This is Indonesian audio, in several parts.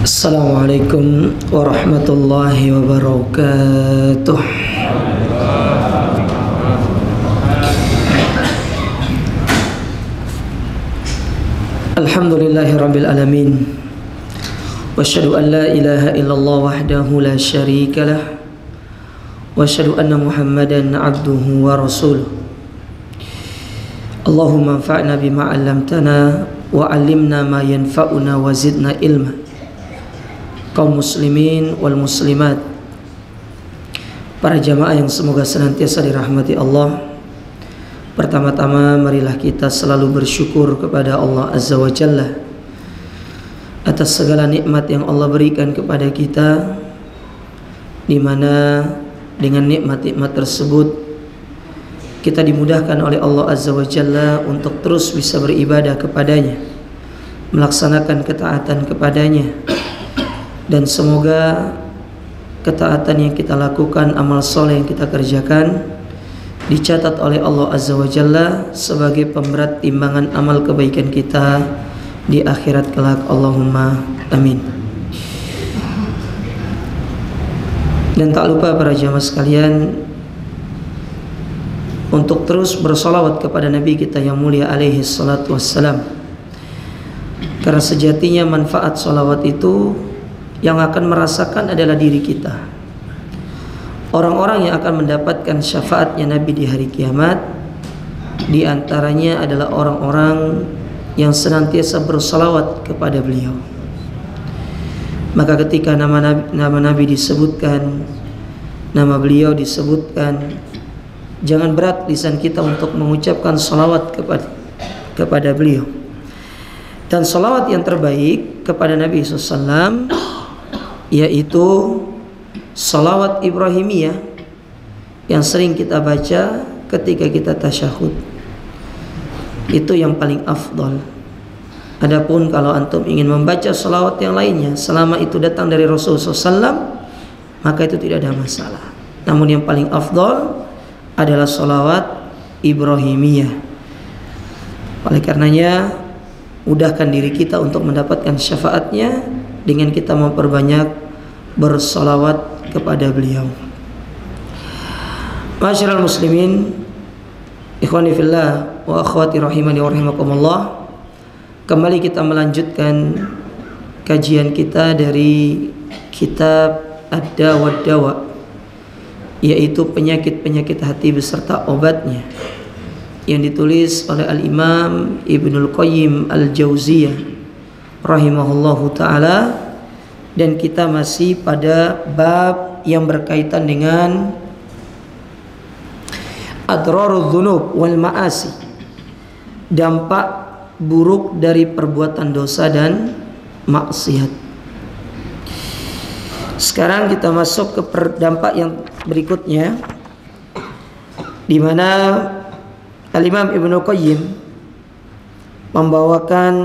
Assalamualaikum warahmatullahi wabarakatuh. Alhamdulillahi rabbil alamin. Wa asyhadu an la ilaha illallah wahdahu la syarika lah. Wa asyhadu anna Muhammadan abduhu wa rasuluh. Allahumma anfa'na bima 'allamtana wa 'allimna ma yanfa'una wa zidna ilma. Kaum muslimin wal muslimat, para jamaah yang semoga senantiasa dirahmati Allah. Pertama-tama marilah kita selalu bersyukur kepada Allah Azza wa Jalla atas segala nikmat yang Allah berikan kepada kita, di mana dengan nikmat-nikmat tersebut kita dimudahkan oleh Allah Azza wa Jalla untuk terus bisa beribadah kepadanya, melaksanakan ketaatan kepadanya. Dan semoga ketaatan yang kita lakukan, amal soleh yang kita kerjakan, dicatat oleh Allah Azza wa Jalla sebagai pemberat timbangan amal kebaikan kita di akhirat kelak. Allahumma amin. Dan tak lupa para jamaah sekalian untuk terus bersolawat kepada Nabi kita yang mulia alaihi salatu wassalam, karena sejatinya manfaat solawat itu yang akan merasakan adalah diri kita. Orang-orang yang akan mendapatkan syafaatnya Nabi di hari kiamat, di antaranya adalah orang-orang yang senantiasa bersalawat kepada beliau. Maka ketika nama Nabi disebutkan, nama beliau disebutkan, jangan berat lisan kita untuk mengucapkan salawat kepada beliau. Dan salawat yang terbaik kepada Nabi SAW yaitu salawat Ibrahimiyah yang sering kita baca ketika kita tasyahud. Itu yang paling afdal. Adapun kalau antum ingin membaca salawat yang lainnya selama itu datang dari Rasulullah SAW, maka itu tidak ada masalah. Namun yang paling afdal adalah salawat Ibrahimiyah. Oleh karenanya, mudahkan diri kita untuk mendapatkan syafaatnya dengan kita memperbanyak bersalawat kepada beliau. Ma'asyiral muslimin, ikhwani fillah wa akhwati rahimani wa rahimakumullah. Kembali kita melanjutkan kajian kita dari kitab Ad-Da' wad Dawa', yaitu penyakit-penyakit hati beserta obatnya, yang ditulis oleh Al-Imam Ibnul Qayyim Al-Jauziyah rahimahullahu ta'ala. Dan kita masih pada bab yang berkaitan dengan adrarudz dzunub wal ma'asi, dampak buruk dari perbuatan dosa dan maksiat. Sekarang kita masuk ke dampak yang berikutnya, di mana Al-Imam Ibnu Qayyim membawakan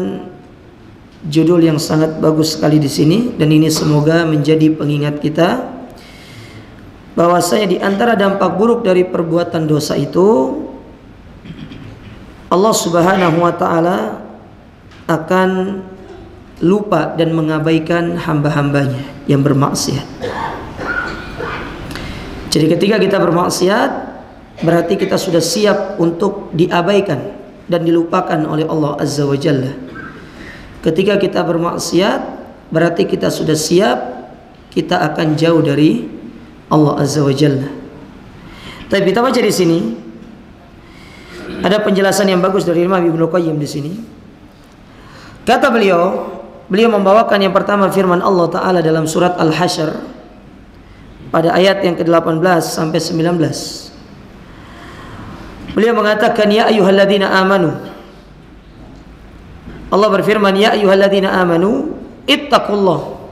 judul yang sangat bagus sekali di sini, dan ini semoga menjadi pengingat kita bahwasanya di antara dampak buruk dari perbuatan dosa itu, Allah Subhanahu wa taala akan lupa dan mengabaikan hamba-hambanya yang bermaksiat. Jadi ketika kita bermaksiat, berarti kita sudah siap untuk diabaikan dan dilupakan oleh Allah Azza wa Jalla. Ketika kita bermaksiat, berarti kita sudah siap, kita akan jauh dari Allah Azza wa Jalla. Tapi kita baca di sini ada penjelasan yang bagus dari Imam Ibnu Qayyim di sini. Kata beliau membawakan yang pertama firman Allah Ta'ala dalam surat Al-Hasyr pada ayat yang ke-18 sampai 19. Beliau mengatakan, ya ayyuhalladzina amanu. Allah berfirman, ya ayyuhalladzina amanu ittaqullah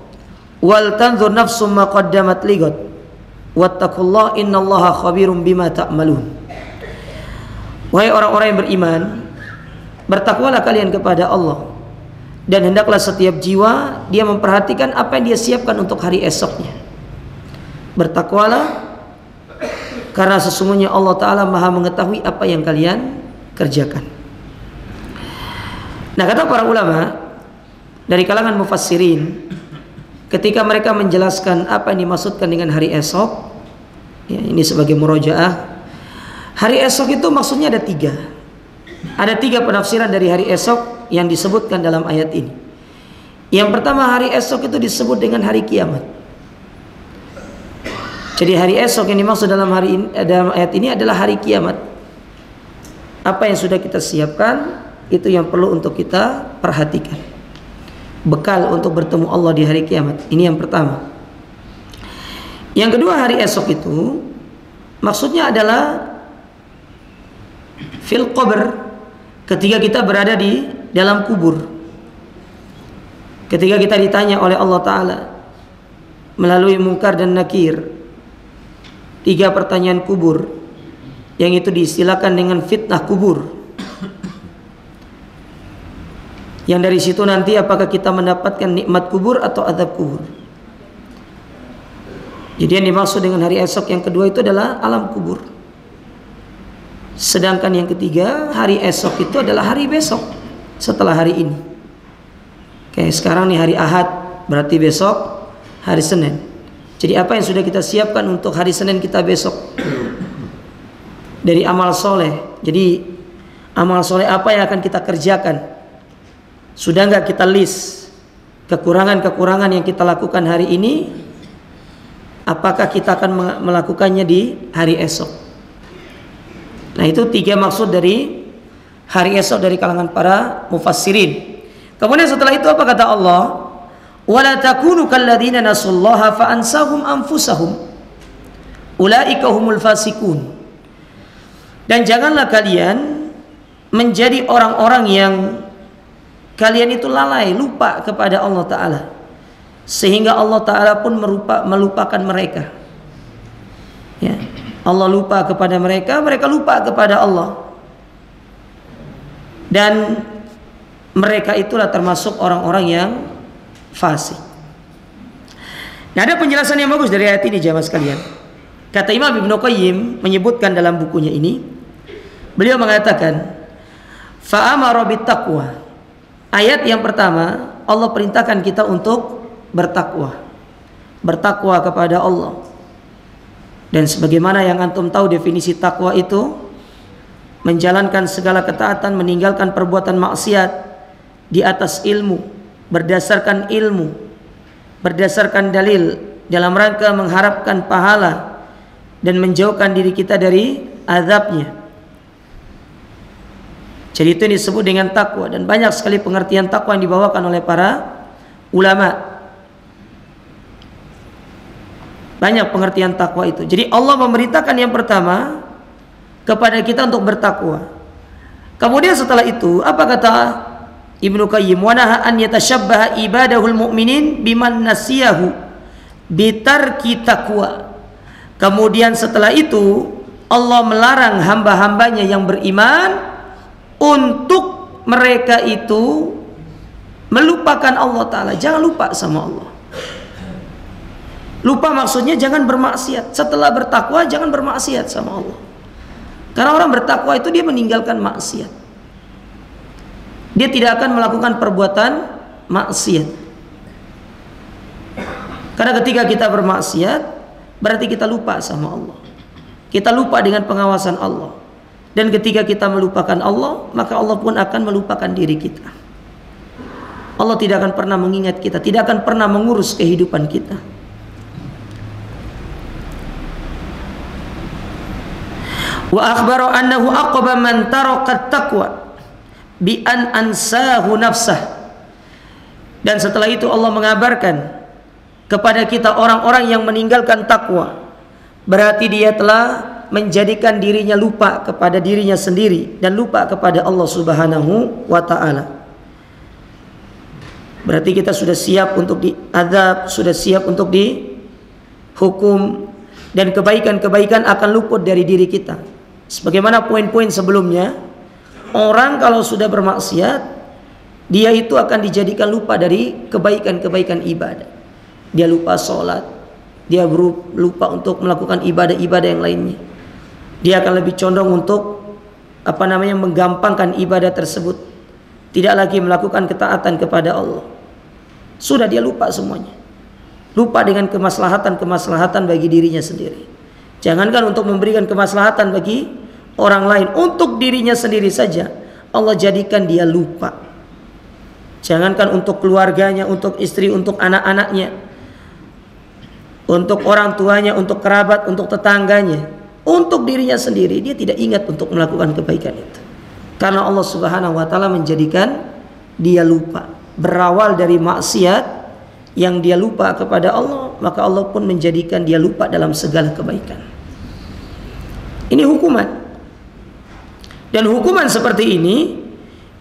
wal tanzur nafsum ma qaddamat ligat wattaqullaha innallaha khabirum bima ta'malun. Wahai orang-orang yang beriman, bertakwalah kalian kepada Allah, dan hendaklah setiap jiwa dia memperhatikan apa yang dia siapkan untuk hari esoknya. Bertakwalah karena sesungguhnya Allah Ta'ala maha mengetahui apa yang kalian kerjakan. Nah, kata para ulama dari kalangan mufassirin, ketika mereka menjelaskan apa yang dimaksudkan dengan hari esok, ya, ini sebagai murojaah. Hari esok itu maksudnya ada tiga. Ada tiga penafsiran dari hari esok yang disebutkan dalam ayat ini. Yang pertama, hari esok itu disebut dengan hari kiamat. Jadi hari esok yang dimaksud dalam ayat ini adalah hari kiamat. Apa yang sudah kita siapkan, itu yang perlu untuk kita perhatikan. Bekal untuk bertemu Allah di hari kiamat. Ini yang pertama. Yang kedua, hari esok itu maksudnya adalah fil qabr, ketika kita berada di dalam kubur. Ketika kita ditanya oleh Allah Ta'ala melalui Munkar dan Nakir, 3 pertanyaan kubur, yang itu diistilahkan dengan fitnah kubur. Yang dari situ nanti apakah kita mendapatkan nikmat kubur atau azab kubur. Jadi yang dimaksud dengan hari esok yang kedua itu adalah alam kubur. Sedangkan yang ketiga, hari esok itu adalah hari besok setelah hari ini. Kayak sekarang nih hari Ahad, berarti besok hari Senin. Jadi apa yang sudah kita siapkan untuk hari Senin kita besok? Dari amal soleh. Jadi amal soleh apa yang akan kita kerjakan? Sudah nggak kita list kekurangan-kekurangan yang kita lakukan hari ini? Apakah kita akan melakukannya di hari esok? Nah, itu 3 maksud dari hari esok dari kalangan para mufassirin. Kemudian setelah itu apa kata Allah? Wala takunu kalladzina nasullaha fa ansahum anfusahum ulaika humul fasikun. Dan janganlah kalian menjadi orang-orang yang kalian itu lalai, lupa kepada Allah Ta'ala, sehingga Allah Ta'ala pun melupakan mereka. Ya, Allah lupa kepada mereka, mereka lupa kepada Allah. Dan mereka itulah termasuk orang-orang yang fasik. Nah, ada penjelasan yang bagus dari ayat ini jamaah sekalian. Kata Imam Ibnu Qayyim menyebutkan dalam bukunya ini, beliau mengatakan, fa'amara bittaqwa. Ayat yang pertama, Allah perintahkan kita untuk bertakwa. Bertakwa kepada Allah. Dan sebagaimana yang antum tahu definisi takwa itu, menjalankan segala ketaatan, meninggalkan perbuatan maksiat di atas ilmu, berdasarkan ilmu, berdasarkan dalil, dalam rangka mengharapkan pahala dan menjauhkan diri kita dari azabnya. Jadi itu disebut dengan takwa, dan banyak sekali pengertian takwa yang dibawakan oleh para ulama. Banyak pengertian takwa itu. Jadi Allah memerintahkan yang pertama kepada kita untuk bertakwa. Kemudian setelah itu apa kata Ibnu Qayyim? Wa naha an yatashabbaha ibadahul mu'minin biman nasiyahu bitarki taqwa. Kemudian setelah itu Allah melarang hamba-hambanya yang beriman untuk mereka itu melupakan Allah Ta'ala. Jangan lupa sama Allah. Lupa maksudnya jangan bermaksiat. Setelah bertakwa jangan bermaksiat sama Allah. Karena orang bertakwa itu dia meninggalkan maksiat. Dia tidak akan melakukan perbuatan maksiat. Karena ketika kita bermaksiat berarti kita lupa sama Allah. Kita lupa dengan pengawasan Allah. Dan ketika kita melupakan Allah, maka Allah pun akan melupakan diri kita. Allah tidak akan pernah mengingat kita, tidak akan pernah mengurus kehidupan kita. Wa akhbara annahu aqaba man taraka taqwa bi an ansahu nafsah. Dan setelah itu Allah mengabarkan kepada kita orang-orang yang meninggalkan takwa, berarti dia telah menjadikan dirinya lupa kepada dirinya sendiri dan lupa kepada Allah Subhanahu wa Ta'ala. Berarti kita sudah siap untuk diazab, sudah siap untuk dihukum, dan kebaikan-kebaikan akan luput dari diri kita. Sebagaimana poin-poin sebelumnya, orang kalau sudah bermaksiat, dia itu akan dijadikan lupa dari kebaikan-kebaikan ibadah. Dia lupa sholat, dia lupa untuk melakukan ibadah-ibadah yang lainnya. Dia akan lebih condong untuk menggampangkan ibadah tersebut, tidak lagi melakukan ketaatan kepada Allah. Sudah dia lupa semuanya. lupa dengan kemaslahatan bagi dirinya sendiri. Jangankan untuk memberikan kemaslahatan bagi orang lain, untuk dirinya sendiri saja Allah jadikan dia lupa. Jangankan untuk keluarganya, untuk istri, untuk anak-anaknya, untuk orang tuanya, untuk kerabat, untuk tetangganya, untuk dirinya sendiri dia tidak ingat untuk melakukan kebaikan itu. Karena Allah Subhanahu wa taala menjadikan dia lupa. Berawal dari maksiat yang dia lupa kepada Allah, maka Allah pun menjadikan dia lupa dalam segala kebaikan. Ini hukuman. Dan hukuman seperti ini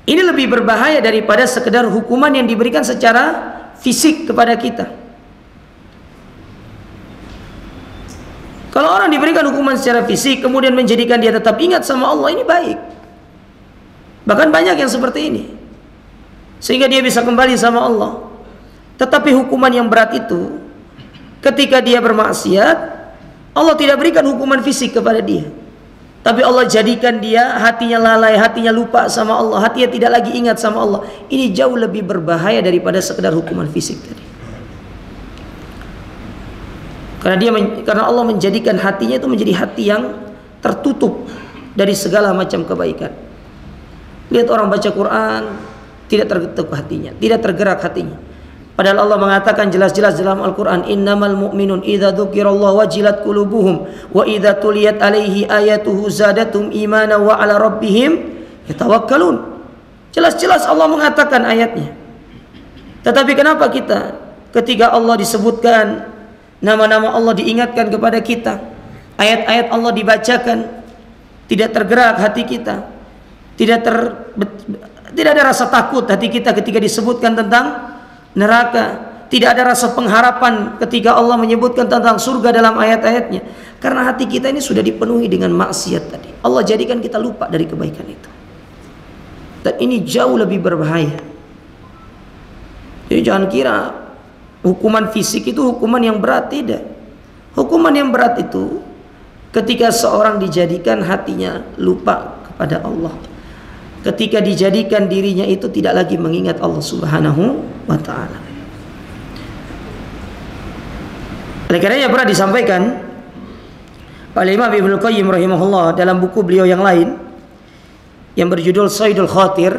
lebih berbahaya daripada sekedar hukuman yang diberikan secara fisik kepada kita. Kalau orang diberikan hukuman secara fisik kemudian menjadikan dia tetap ingat sama Allah, ini baik. Bahkan banyak yang seperti ini, sehingga dia bisa kembali sama Allah. Tetapi hukuman yang berat itu, ketika dia bermaksiat, Allah tidak berikan hukuman fisik kepada dia, tapi Allah jadikan dia hatinya lalai, hatinya lupa sama Allah, hatinya tidak lagi ingat sama Allah. Ini jauh lebih berbahaya daripada sekedar hukuman fisik tadi. Karena Allah menjadikan hatinya itu menjadi hati yang tertutup dari segala macam kebaikan. Lihat orang baca Quran, tidak tergetuk hatinya, tidak tergerak hatinya. Padahal Allah mengatakan jelas-jelas dalam Al-Quran, innamal mu'minun idza dzukirallahu wajilat qulubuhum wa idza tuliyat alaihi ayatuhu zadatum imana wa ala rabbihim yatawakkalun. Jelas-jelas Allah mengatakan ayatnya. Tetapi kenapa kita ketika Allah disebutkan, nama-nama Allah diingatkan kepada kita, ayat-ayat Allah dibacakan, tidak tergerak hati kita, tidak ada rasa takut hati kita ketika disebutkan tentang neraka, tidak ada rasa pengharapan ketika Allah menyebutkan tentang surga dalam ayat-ayatnya, karena hati kita ini sudah dipenuhi dengan maksiat tadi. Allah jadikan kita lupa dari kebaikan itu, dan ini jauh lebih berbahaya. Jadi jangan kira hukuman fisik itu hukuman yang berat, tidak. Hukuman yang berat itu ketika seorang dijadikan hatinya lupa kepada Allah, ketika dijadikan dirinya itu tidak lagi mengingat Allah Subhanahu wa ta'ala. Oleh karenanya pernah disampaikan oleh Imam Ibnu Qayyim rahimahullah dalam buku beliau yang lain yang berjudul Saidul Khatir.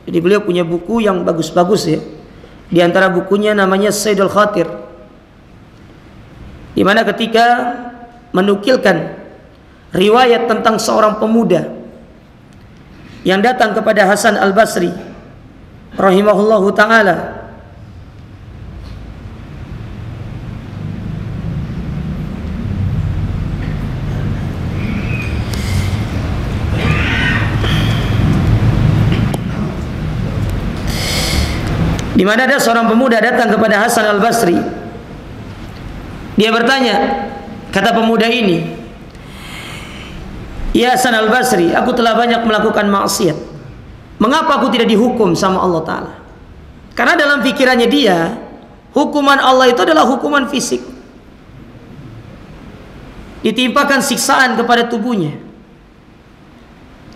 Jadi beliau punya buku yang bagus-bagus ya. Di antara bukunya namanya Saidul Khatir, di mana ketika menukilkan riwayat tentang seorang pemuda yang datang kepada Hasan Al-Basri rahimahullahu ta'ala, di mana ada seorang pemuda datang kepada Hasan Al-Basri. Dia bertanya, kata pemuda ini, ya Hasan Al-Basri, aku telah banyak melakukan maksiat. Mengapa aku tidak dihukum sama Allah Ta'ala? Karena dalam pikirannya dia, hukuman Allah itu adalah hukuman fisik, ditimpakan siksaan kepada tubuhnya.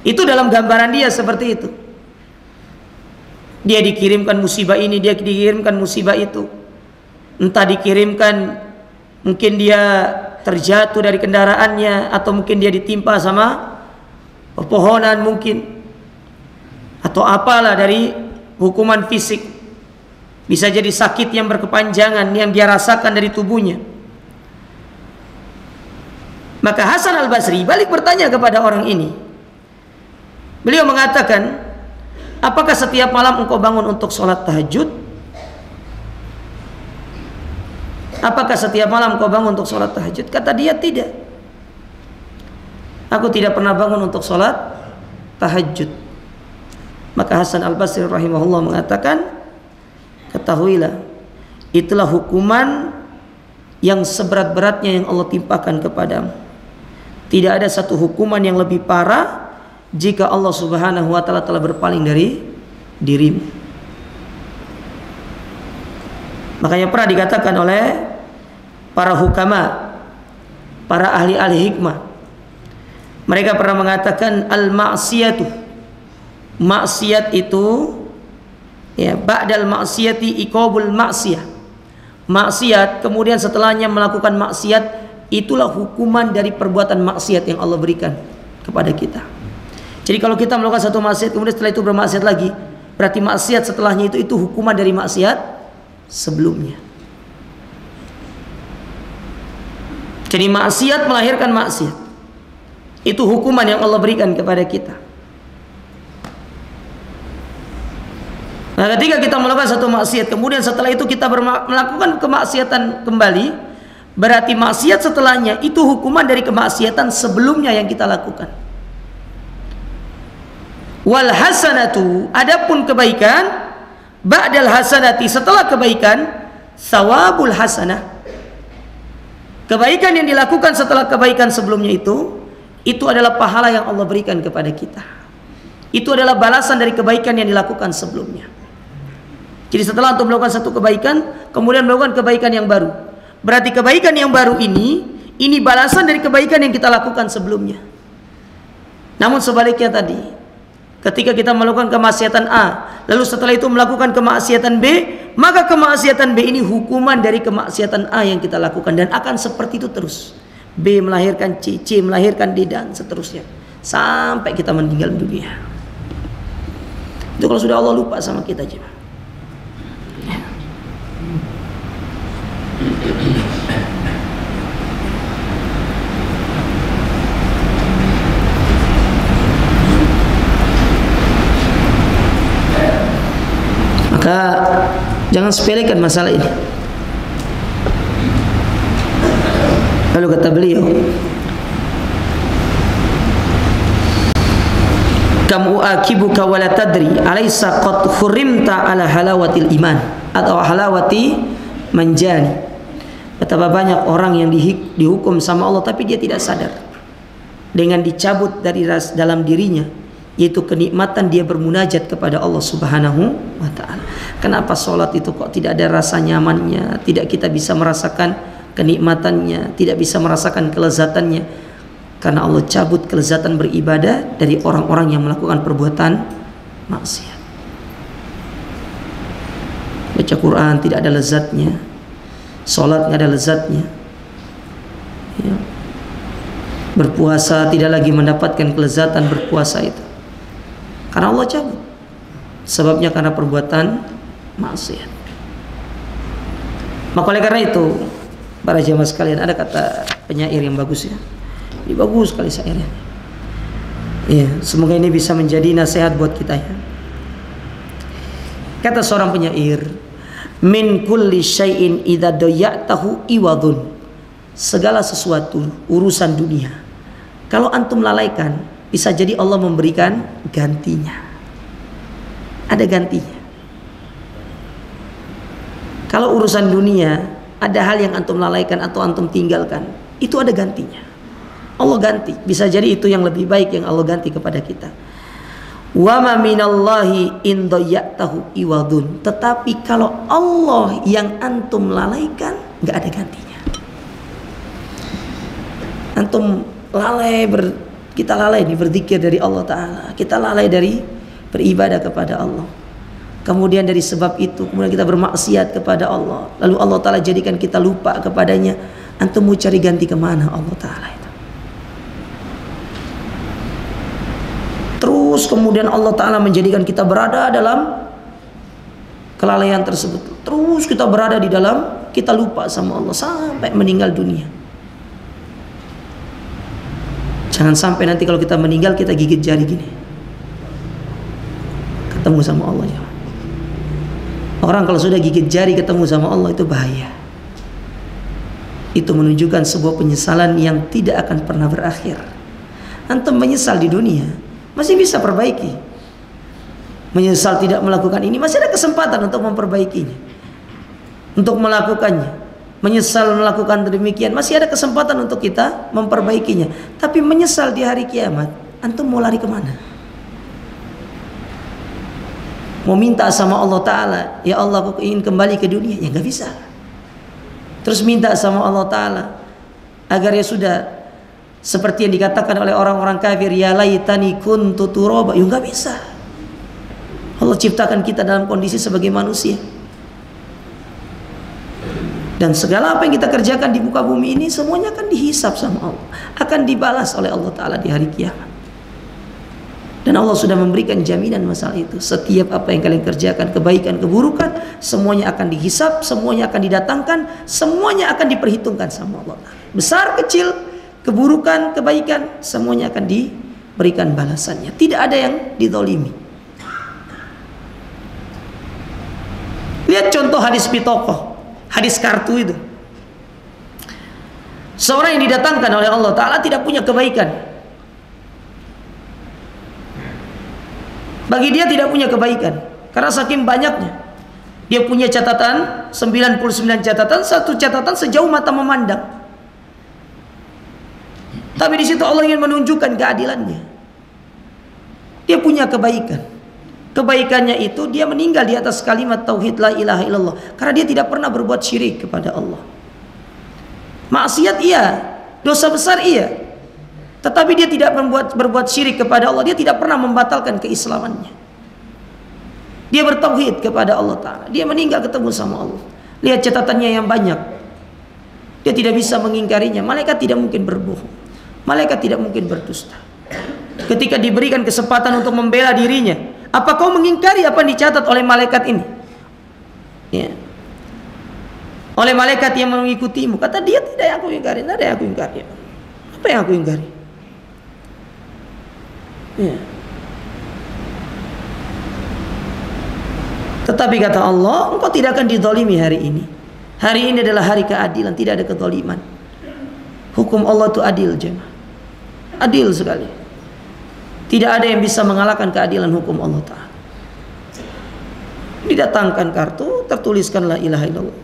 Itu dalam gambaran dia seperti itu. Dia dikirimkan musibah ini, dia dikirimkan musibah itu. Entah dikirimkan, mungkin dia terjatuh dari kendaraannya, atau mungkin dia ditimpa sama pepohonan mungkin, atau apalah dari hukuman fisik. Bisa jadi sakit yang berkepanjangan yang dia rasakan dari tubuhnya. Maka Hasan Al-Basri balik bertanya kepada orang ini. Beliau mengatakan, apakah setiap malam engkau bangun untuk sholat tahajud? Apakah setiap malam engkau bangun untuk sholat tahajud? Kata dia, tidak. Aku tidak pernah bangun untuk sholat tahajud. Maka Hasan Al-Basri rahimahullah mengatakan, ketahuilah, itulah hukuman yang seberat-beratnya yang Allah timpakan kepadamu. Tidak ada satu hukuman yang lebih parah jika Allah Subhanahu wa ta'ala telah berpaling dari dirimu. Makanya pernah dikatakan oleh para hukama, para ahli-ahli hikmah, mereka pernah mengatakan al-ma'siyatu, maksiat itu ya, ba'dal ma'siyati iqabul ma'siyah. maksiat, kemudian setelahnya melakukan maksiat, itulah hukuman dari perbuatan maksiat yang Allah berikan kepada kita. Jadi kalau kita melakukan satu maksiat kemudian setelah itu bermaksiat lagi, berarti maksiat setelahnya itu hukuman dari maksiat sebelumnya. Jadi maksiat melahirkan maksiat. Itu hukuman yang Allah berikan kepada kita. Nah, ketika kita melakukan satu maksiat, kemudian setelah itu kita melakukan kemaksiatan kembali, berarti maksiat setelahnya itu hukuman dari kemaksiatan sebelumnya yang kita lakukan. Wal hasanatu, adapun kebaikan, ba'dal hasanati, setelah kebaikan, sawabul hasanah. Kebaikan yang dilakukan setelah kebaikan sebelumnya itu adalah pahala yang Allah berikan kepada kita. Itu adalah balasan dari kebaikan yang dilakukan sebelumnya. Jadi setelah untuk melakukan satu kebaikan, kemudian melakukan kebaikan yang baru, berarti kebaikan yang baru ini balasan dari kebaikan yang kita lakukan sebelumnya. Namun sebaliknya tadi, ketika kita melakukan kemaksiatan A, lalu setelah itu melakukan kemaksiatan B, maka kemaksiatan B ini hukuman dari kemaksiatan A yang kita lakukan, dan akan seperti itu terus. B melahirkan C, C melahirkan D, dan seterusnya sampai kita meninggal dunia. Itu kalau sudah Allah lupa sama kita aja. Maka jangan sepelekan masalah ini. Lalu kata beliau, kam uakibuka wa la tadri alaysa qad khurimta ala halawatil iman atau halawati manjani. Betapa banyak orang yang dihukum sama Allah tapi dia tidak sadar, dengan dicabut dari dalam dirinya, yaitu kenikmatan dia bermunajat kepada Allah Subhanahu wa ta'ala. Kenapa sholat itu kok tidak ada rasa nyamannya, tidak kita bisa merasakan kenikmatannya, tidak bisa merasakan kelezatannya? Karena Allah cabut kelezatan beribadah dari orang-orang yang melakukan perbuatan maksiat. Baca Quran tidak ada lezatnya, sholat tidak ada lezatnya, ya. Berpuasa tidak lagi mendapatkan kelezatan berpuasa itu, karena Allah cabut. Sebabnya karena perbuatan maksiat. Maka oleh karena itu, para jamaah sekalian, ada kata penyair yang bagus ya. Ini bagus sekali syairnya. Ya, semoga ini bisa menjadi nasihat buat kita ya. Kata seorang penyair, min kulli syai'in idza dayatahu iwadun. Segala sesuatu urusan dunia, kalau antum lalaikan, bisa jadi Allah memberikan gantinya. Ada gantinya. Kalau urusan dunia ada hal yang antum lalaikan atau antum tinggalkan, itu ada gantinya. Allah ganti. Bisa jadi itu yang lebih baik yang Allah ganti kepada kita. Wa ma minallahi in dayatahu iwadun. Tetapi kalau Allah yang antum lalaikan, nggak ada gantinya. Antum lalai kita lalai nih berzikir dari Allah Ta'ala, kita lalai dari beribadah kepada Allah, kemudian dari sebab itu kemudian kita bermaksiat kepada Allah, lalu Allah Ta'ala jadikan kita lupa kepadanya. Antum mau cari ganti kemana Allah Ta'ala itu? Terus kemudian Allah Ta'ala menjadikan kita berada dalam kelalaian tersebut, terus kita berada di dalam, kita lupa sama Allah sampai meninggal dunia. Jangan sampai nanti kalau kita meninggal kita gigit jari gini, ketemu sama Allah ya. Orang kalau sudah gigit jari ketemu sama Allah itu bahaya. Itu menunjukkan sebuah penyesalan yang tidak akan pernah berakhir. Antum menyesal di dunia masih bisa perbaiki. Menyesal tidak melakukan ini, masih ada kesempatan untuk memperbaikinya, untuk melakukannya. Menyesal melakukan demikian, masih ada kesempatan untuk kita memperbaikinya. Tapi menyesal di hari kiamat, antum mau lari kemana? Mau minta sama Allah Ta'ala, ya Allah aku ingin kembali ke dunia, ya nggak bisa. Terus minta sama Allah Ta'ala agar ya sudah seperti yang dikatakan oleh orang-orang kafir, ya laitani kuntu turaba, ya nggak bisa. Allah ciptakan kita dalam kondisi sebagai manusia. Dan segala apa yang kita kerjakan di muka bumi ini semuanya akan dihisab sama Allah, akan dibalas oleh Allah Ta'ala di hari kiamat. Dan Allah sudah memberikan jaminan masalah itu. Setiap apa yang kalian kerjakan, kebaikan, keburukan, semuanya akan dihisab, semuanya akan didatangkan, semuanya akan diperhitungkan sama Allah Ta'ala. Besar, kecil, keburukan, kebaikan, semuanya akan diberikan balasannya. Tidak ada yang dizalimi. Lihat contoh hadis pitokoh, hadis kartu itu. Seorang yang didatangkan oleh Allah Ta'ala tidak punya kebaikan. Bagi dia tidak punya kebaikan, karena saking banyaknya. Dia punya catatan 99 catatan, satu catatan sejauh mata memandang. Tapi di situ Allah ingin menunjukkan keadilannya. Dia punya kebaikan. Kebaikannya itu dia meninggal di atas kalimat tauhid la ilaha illallah, karena dia tidak pernah berbuat syirik kepada Allah. Maksiat iya, dosa besar iya, tetapi dia tidak berbuat syirik kepada Allah. Dia tidak pernah membatalkan keislamannya. Dia bertauhid kepada Allah Ta'ala. Dia meninggal ketemu sama Allah. Lihat catatannya yang banyak. Dia tidak bisa mengingkarinya. Malaikat tidak mungkin berbohong. Malaikat tidak mungkin berdusta. Ketika diberikan kesempatan untuk membela dirinya, apa kau mengingkari apa yang dicatat oleh malaikat ini? Ya. Oleh malaikat yang mengikutimu. Kata dia, tidak yang aku ingkari. Tidak ada yang aku ingkari. Apa yang aku ingkari? Ya. Tetapi kata Allah, engkau tidak akan dizalimi hari ini. Hari ini adalah hari keadilan, tidak ada kezaliman. Hukum Allah itu adil, jemaah. Adil sekali. Tidak ada yang bisa mengalahkan keadilan hukum Allah Ta'ala. Didatangkan kartu, tertuliskan la ilaha illallah.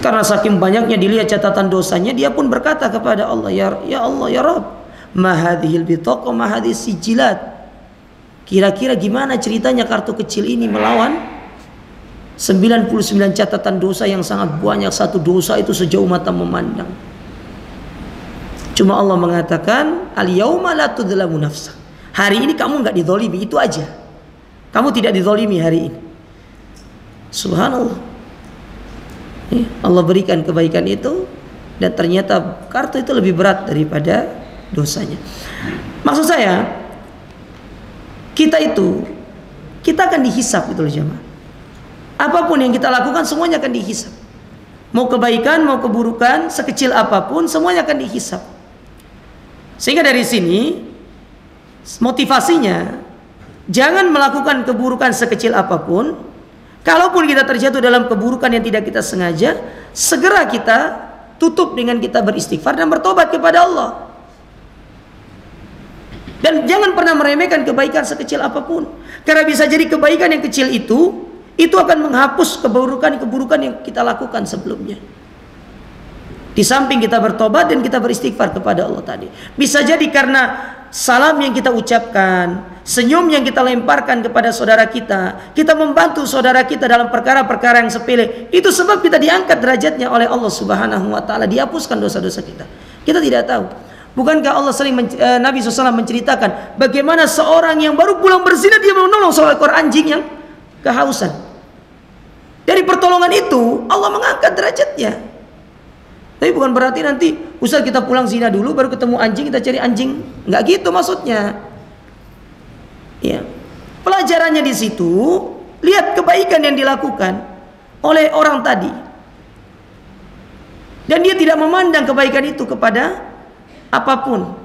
Karena saking banyaknya dilihat catatan dosanya, dia pun berkata kepada Allah, ya Allah, ya Rabb, ma hadhil bitaqah, ma hadhis sijilat. Kira-kira gimana ceritanya kartu kecil ini melawan 99 catatan dosa yang sangat banyak. Satu dosa itu sejauh mata memandang. Cuma Allah mengatakan, al-yauma la tudzlamu nafsak. Hari ini kamu enggak dizalimi, itu aja. Kamu tidak dizalimi hari ini. Subhanallah. Allah berikan kebaikan itu, dan ternyata kartu itu lebih berat daripada dosanya. Maksud saya, kita akan dihisab gitu loh jemaah. Apapun yang kita lakukan semuanya akan dihisab. Mau kebaikan, mau keburukan, sekecil apapun semuanya akan dihisab. Sehingga dari sini motivasinya, jangan melakukan keburukan sekecil apapun. Kalaupun kita terjatuh dalam keburukan yang tidak kita sengaja, segera kita tutup dengan kita beristighfar dan bertobat kepada Allah. Dan jangan pernah meremehkan kebaikan sekecil apapun, karena bisa jadi kebaikan yang kecil itu akan menghapus keburukan-keburukan yang kita lakukan sebelumnya. Di samping kita bertobat dan kita beristighfar kepada Allah tadi, bisa jadi karena salam yang kita ucapkan, senyum yang kita lemparkan kepada saudara kita membantu saudara kita dalam perkara-perkara yang sepele, itu sebab kita diangkat derajatnya oleh Allah Subhanahu wa Ta'ala, dihapuskan dosa-dosa kita. Kita tidak tahu. Bukankah Allah Nabi SAW menceritakan bagaimana seorang yang baru pulang berzina dia menolong seekor anjing yang kehausan. Dari pertolongan itu Allah mengangkat derajatnya. Tapi bukan berarti nanti Ustaz kita pulang zina dulu baru ketemu anjing kita cari anjing. Enggak gitu maksudnya. Ya. Pelajarannya di situ, lihat kebaikan yang dilakukan oleh orang tadi. Dan dia tidak memandang kebaikan itu kepada apapun.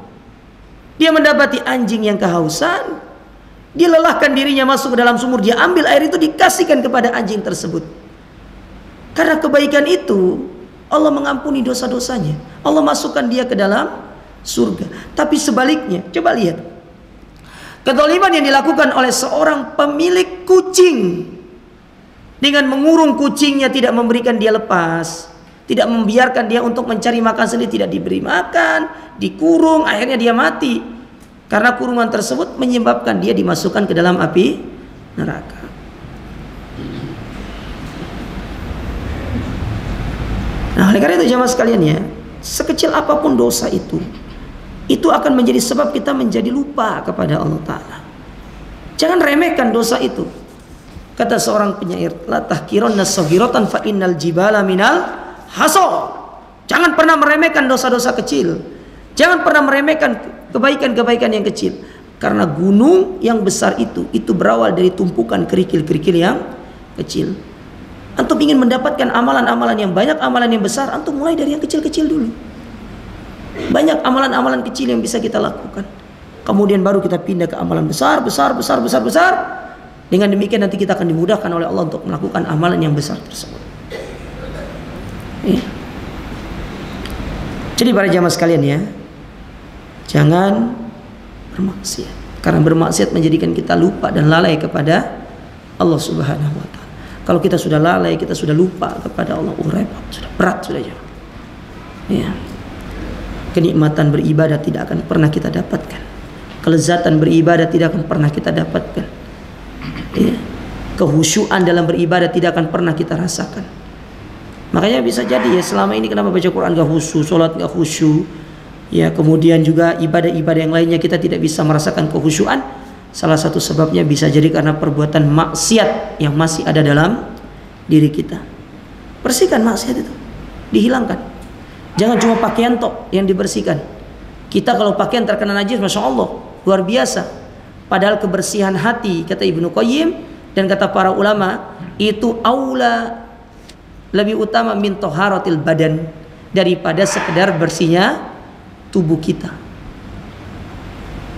Dia mendapati anjing yang kehausan, dia lelahkan dirinya masuk ke dalam sumur, dia ambil air itu dikasihkan kepada anjing tersebut. Karena kebaikan itu Allah mengampuni dosa-dosanya. Allah masukkan dia ke dalam surga. Tapi sebaliknya, coba lihat kezaliman yang dilakukan oleh seorang pemilik kucing dengan mengurung kucingnya, tidak memberikan dia lepas, tidak membiarkan dia untuk mencari makan sendiri, tidak diberi makan, dikurung, akhirnya dia mati. Karena kurungan tersebut menyebabkan dia dimasukkan ke dalam api neraka. Nah, oleh karena itu jemaah sekalian ya, sekecil apapun dosa itu akan menjadi sebab kita menjadi lupa kepada Allah Ta'ala. Jangan remehkan dosa itu. Kata seorang penyair, la tahqiranna saghiratan fa innal jibala minal hasa. Jangan pernah meremehkan dosa-dosa kecil. Jangan pernah meremehkan kebaikan-kebaikan yang kecil. Karena gunung yang besar itu berawal dari tumpukan kerikil-kerikil yang kecil. Antum ingin mendapatkan amalan-amalan yang banyak, amalan yang besar, antum mulai dari yang kecil-kecil dulu. Banyak amalan-amalan kecil yang bisa kita lakukan. Kemudian baru kita pindah ke amalan besar. Dengan demikian nanti kita akan dimudahkan oleh Allah untuk melakukan amalan yang besar tersebut. Ya. Jadi para jamaah sekalian ya, jangan bermaksiat. Karena bermaksiat menjadikan kita lupa dan lalai kepada Allah Subhanahu wa taala. Kalau kita sudah lalai, kita sudah lupa kepada Allah, repot, sudah berat sudah jauh. Ya. Kenikmatan beribadah tidak akan pernah kita dapatkan. Kelezatan beribadah tidak akan pernah kita dapatkan. Ya. Kehusyuan dalam beribadah tidak akan pernah kita rasakan. Makanya bisa jadi ya selama ini kenapa baca Quran gak khusyuk, sholat gak khusyuk, ya kemudian juga ibadah-ibadah yang lainnya kita tidak bisa merasakan kehusyuan. Salah satu sebabnya bisa jadi karena perbuatan maksiat yang masih ada dalam diri kita. Bersihkan maksiat itu, dihilangkan. Jangan cuma pakaian tok yang dibersihkan. Kita kalau pakaian terkena najis, masya Allah, luar biasa. Padahal kebersihan hati, kata Ibnu Qayyim dan kata para ulama, itu aula, lebih utama min taharatil badan, daripada sekedar bersihnya tubuh kita.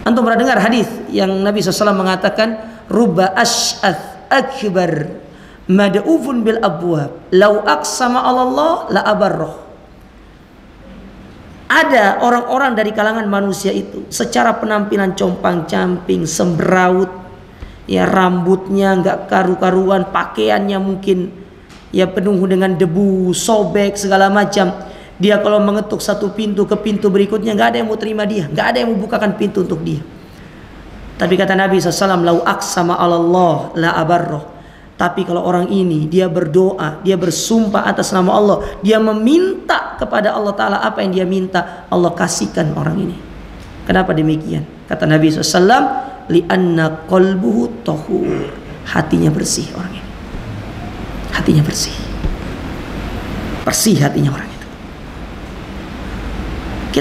Antum pernah dengar hadis yang Nabi SAW mengatakan, rubba ash'ath akbar mad'ufun bil abwab law aqsama 'ala Allah la abarrah. Ada orang-orang dari kalangan manusia itu secara penampilan compang-camping, sembraut, ya rambutnya nggak karu-karuan, pakaiannya mungkin ya penuh dengan debu, sobek segala macam. Dia kalau mengetuk satu pintu ke pintu berikutnya nggak ada yang mau terima dia, nggak ada yang mau bukakan pintu untuk dia. Tapi kata Nabi SAW, lau aqsama 'ala Allah la abarrah. Tapi kalau orang ini dia berdoa, dia bersumpah atas nama Allah, dia meminta kepada Allah Ta'ala apa yang dia minta, Allah kasihkan orang ini. Kenapa demikian? Kata Nabi SAW, li'anna qalbuhu tahur. Hatinya bersih orang ini. Hatinya bersih. Bersih hatinya orang itu.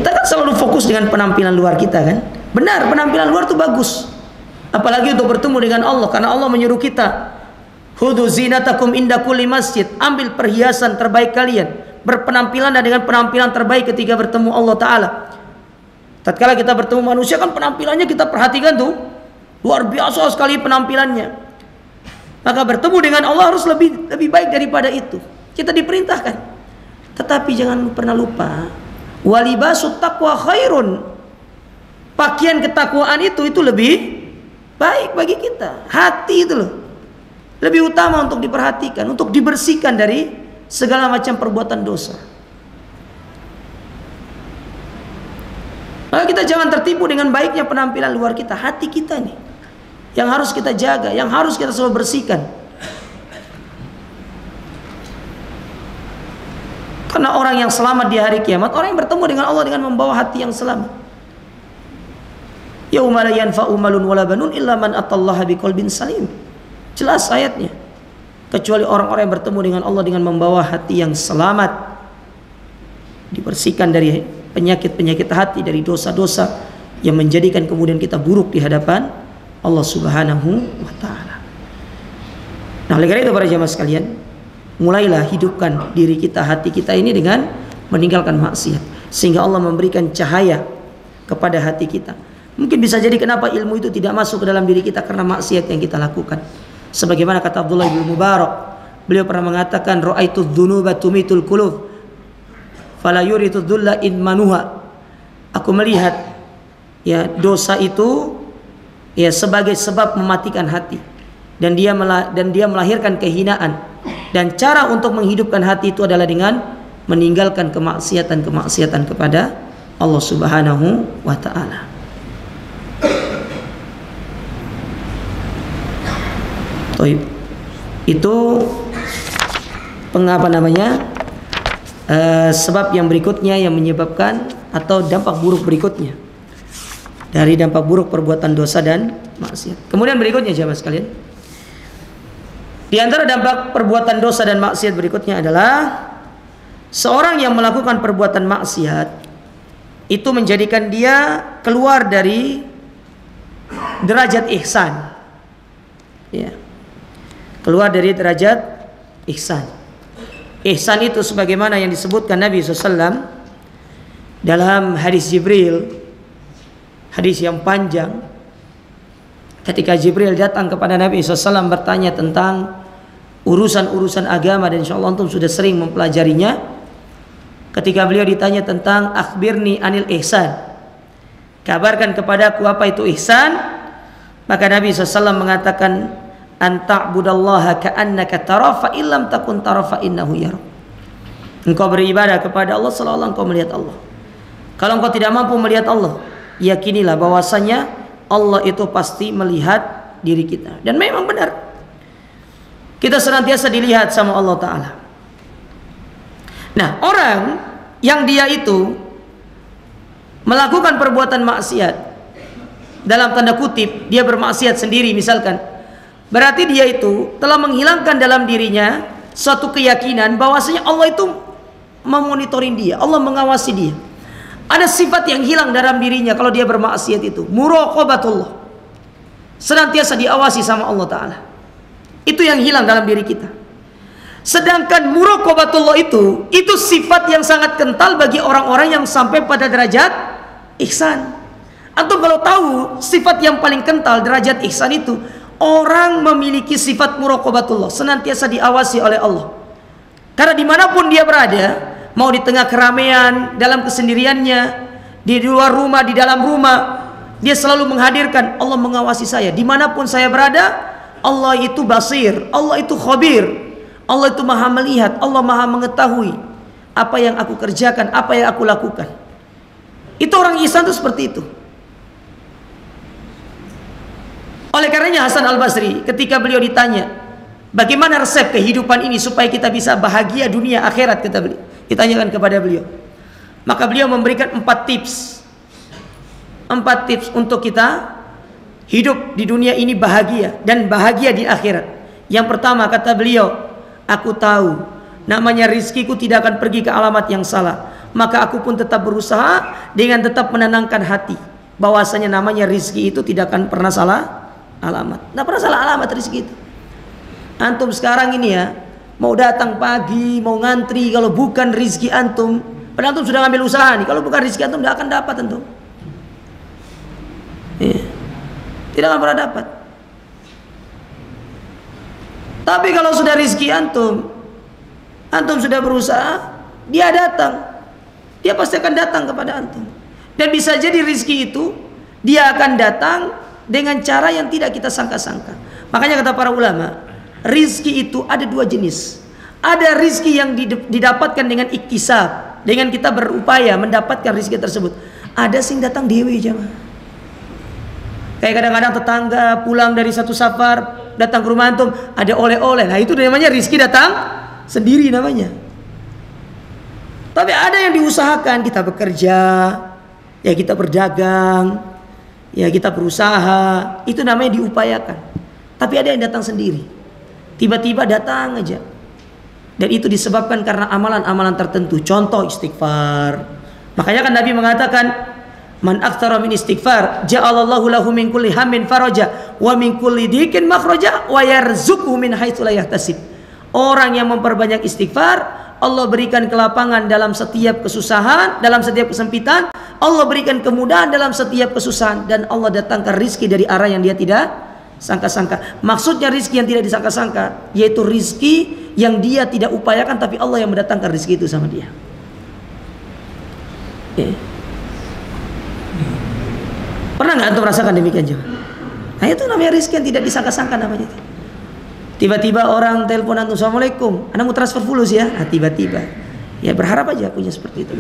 Kita kan selalu fokus dengan penampilan luar kita kan. Benar, penampilan luar itu bagus. Apalagi untuk bertemu dengan Allah. Karena Allah menyuruh kita, Khudhu zinatakum inda kulli masjid. Ambil perhiasan terbaik kalian, berpenampilan dan dengan penampilan terbaik ketika bertemu Allah Ta'ala. Tatkala kita bertemu manusia kan penampilannya kita perhatikan tuh, luar biasa sekali penampilannya. Maka bertemu dengan Allah harus lebih baik daripada itu. Kita diperintahkan. Tetapi jangan pernah lupa, walibasut taqwa khairun. Pakaian ketakwaan itu lebih baik bagi kita. Hati itu loh lebih utama untuk diperhatikan, untuk dibersihkan dari segala macam perbuatan dosa. Maka kita jangan tertipu dengan baiknya penampilan luar kita. Hati kita nih yang harus kita jaga, yang harus kita selalu bersihkan. Karena orang yang selamat di hari kiamat, orang yang bertemu dengan Allah dengan membawa hati yang selamat. Yauma la yanfa'u malun wala banun illa man atallaha biqalbin salim. Jelas ayatnya. Kecuali orang-orang yang bertemu dengan Allah dengan membawa hati yang selamat, dibersihkan dari penyakit-penyakit hati, dari dosa-dosa yang menjadikan kemudian kita buruk di hadapan Allah Subhanahu wa ta'ala. Nah, oleh karena itu para jamaah sekalian, mulailah hidupkan diri kita, hati kita ini dengan meninggalkan maksiat, sehingga Allah memberikan cahaya kepada hati kita. Mungkin bisa jadi kenapa ilmu itu tidak masuk ke dalam diri kita karena maksiat yang kita lakukan. Sebagaimana kata Abdullah bin Mubarak, beliau pernah mengatakan, ra'aitu dzunuba tumitul qulub fala yuritu dzulla idmanuha. Aku melihat ya dosa itu ya sebagai sebab mematikan hati, dan dia melahirkan kehinaan, dan cara untuk menghidupkan hati itu adalah dengan meninggalkan kemaksiatan kepada Allah Subhanahu wa ta'ala. Itu sebab yang berikutnya yang menyebabkan atau dampak buruk berikutnya dari dampak buruk perbuatan dosa dan maksiat. Kemudian berikutnya jemaah sekalian, Di antara dampak perbuatan dosa dan maksiat berikutnya adalah seorang yang melakukan perbuatan maksiat itu menjadikan dia keluar dari derajat ihsan. Ya. Keluar dari derajat ihsan. Ihsan itu sebagaimana yang disebutkan Nabi SAW dalam hadis Jibril, hadis yang panjang. Ketika Jibril datang kepada Nabi SAW bertanya tentang urusan-urusan agama, dan insyaallah antum sudah sering mempelajarinya. Ketika beliau ditanya tentang akhbirni anil ihsan, kabarkan kepadaku apa itu ihsan, maka Nabi SAW mengatakan anta'budallaha ka'annaka tara fa illam takun tara fa innahu yara. Engkau beribadah kepada Allah seolah-olah engkau melihat Allah. Kalau engkau tidak mampu melihat Allah, yakinilah bahwasanya Allah itu pasti melihat diri kita. Dan memang benar, kita senantiasa dilihat sama Allah Ta'ala. Nah, orang yang dia itu melakukan perbuatan maksiat, dalam tanda kutip dia bermaksiat sendiri misalkan, berarti dia itu telah menghilangkan dalam dirinya suatu keyakinan bahwasanya Allah itu memonitoring dia, Allah mengawasi dia. Ada sifat yang hilang dalam dirinya kalau dia bermaksiat itu, muraqabatullah, senantiasa diawasi sama Allah Ta'ala. Itu yang hilang dalam diri kita. Sedangkan muraqabatullah itu sifat yang sangat kental bagi orang-orang yang sampai pada derajat ihsan. Antum kalau tahu sifat yang paling kental derajat ihsan itu, orang memiliki sifat muraqabatullah, senantiasa diawasi oleh Allah. Karena dimanapun dia berada, mau di tengah keramaian, dalam kesendiriannya, di luar rumah, di dalam rumah, dia selalu menghadirkan Allah mengawasi saya. Dimanapun saya berada, Allah itu basir, Allah itu khabir, Allah itu maha melihat, Allah maha mengetahui apa yang aku kerjakan, apa yang aku lakukan. Itu orang ihsan itu seperti itu. Oleh karenanya Hasan Al-Basri ketika beliau ditanya, bagaimana resep kehidupan ini supaya kita bisa bahagia dunia akhirat, kata beliau, ditanyakan kepada beliau, maka beliau memberikan 4 tips. 4 tips untuk kita hidup di dunia ini bahagia dan bahagia di akhirat. Yang pertama kata beliau, aku tahu namanya rizkiku tidak akan pergi ke alamat yang salah, maka aku pun tetap berusaha dengan tetap menenangkan hati bahwasanya namanya rizki itu tidak akan pernah salah alamat. Tidak pernah salah alamat rizki itu. Antum sekarang ini ya, mau datang pagi, mau ngantri, kalau bukan rizki antum, padahal antum sudah ngambil usaha nih, kalau bukan rizki antum tidak akan dapat antum. Tidak akan pernah dapat. Tapi kalau sudah rizki antum, antum sudah berusaha, dia datang, dia pasti akan datang kepada antum. Dan bisa jadi rizki itu dia akan datang dengan cara yang tidak kita sangka-sangka. Makanya kata para ulama, rizki itu ada 2 jenis. Ada rizki yang didapatkan dengan iktisab, dengan kita berupaya mendapatkan rizki tersebut. Ada sing datang dewi jamaah. Kayak kadang-kadang tetangga pulang dari satu safar, datang ke rumah antum, ada oleh-oleh. Nah itu namanya rizki datang sendiri namanya. Tapi ada yang diusahakan, kita bekerja, ya kita berdagang, ya kita berusaha, itu namanya diupayakan. Tapi ada yang datang sendiri, tiba-tiba datang aja. Dan itu disebabkan karena amalan-amalan tertentu. Contoh istighfar. Makanya kan Nabi mengatakan, man aktsara min istighfar ja'alallahu lahu min kulli hammin faraja wa min kulli dikin makhraja wa yarzuquhu min haitsu la yahtasib. Orang yang memperbanyak istighfar, Allah berikan kelapangan dalam setiap kesusahan, dalam setiap kesempitan. Allah berikan kemudahan dalam setiap kesusahan, dan Allah datangkan rizki dari arah yang dia tidak sangka-sangka. Maksudnya rizki yang tidak disangka-sangka, yaitu rizki yang dia tidak upayakan, tapi Allah yang mendatangkan rizki itu sama dia. Pernah nggak antum merasakan demikian juga? Nah itu namanya rizki yang tidak disangka-sangka namanya itu. Tiba-tiba orang telepon antum, assalamualaikum, anda mau transfer fulus ya? Nah, tiba-tiba, ya berharap aja punya seperti itu.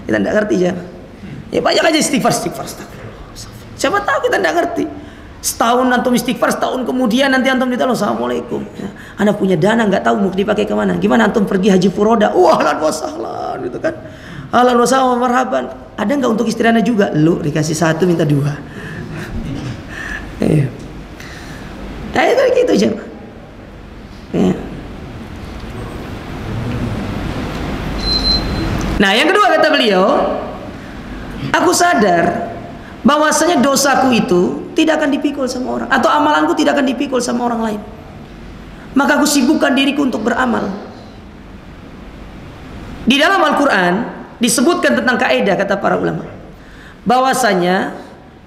Kita tidak ngerti ya. Ya banyak aja istighfar. Siapa tahu kita tidak ngerti. Setahun antum istighfar, setahun kemudian nanti antum ditolong, assalamualaikum. Ya, anda punya dana nggak tahu mau dipakai kemana? Gimana antum pergi haji furoda? Wah, ahlan wa sahlan gitu kan? Ahlan wa sahlan marhaban. Ada nggak untuk istri anda juga? Lu dikasih 1 minta 2. Iya. Nah itu gitu aja. Ya. Nah, yang kedua kata beliau, aku sadar bahwasanya dosaku itu tidak akan dipikul sama orang, atau amalanku tidak akan dipikul sama orang lain. Maka aku sibukkan diriku untuk beramal. Di dalam Al-Quran disebutkan tentang kaidah, kata para ulama, bahwasanya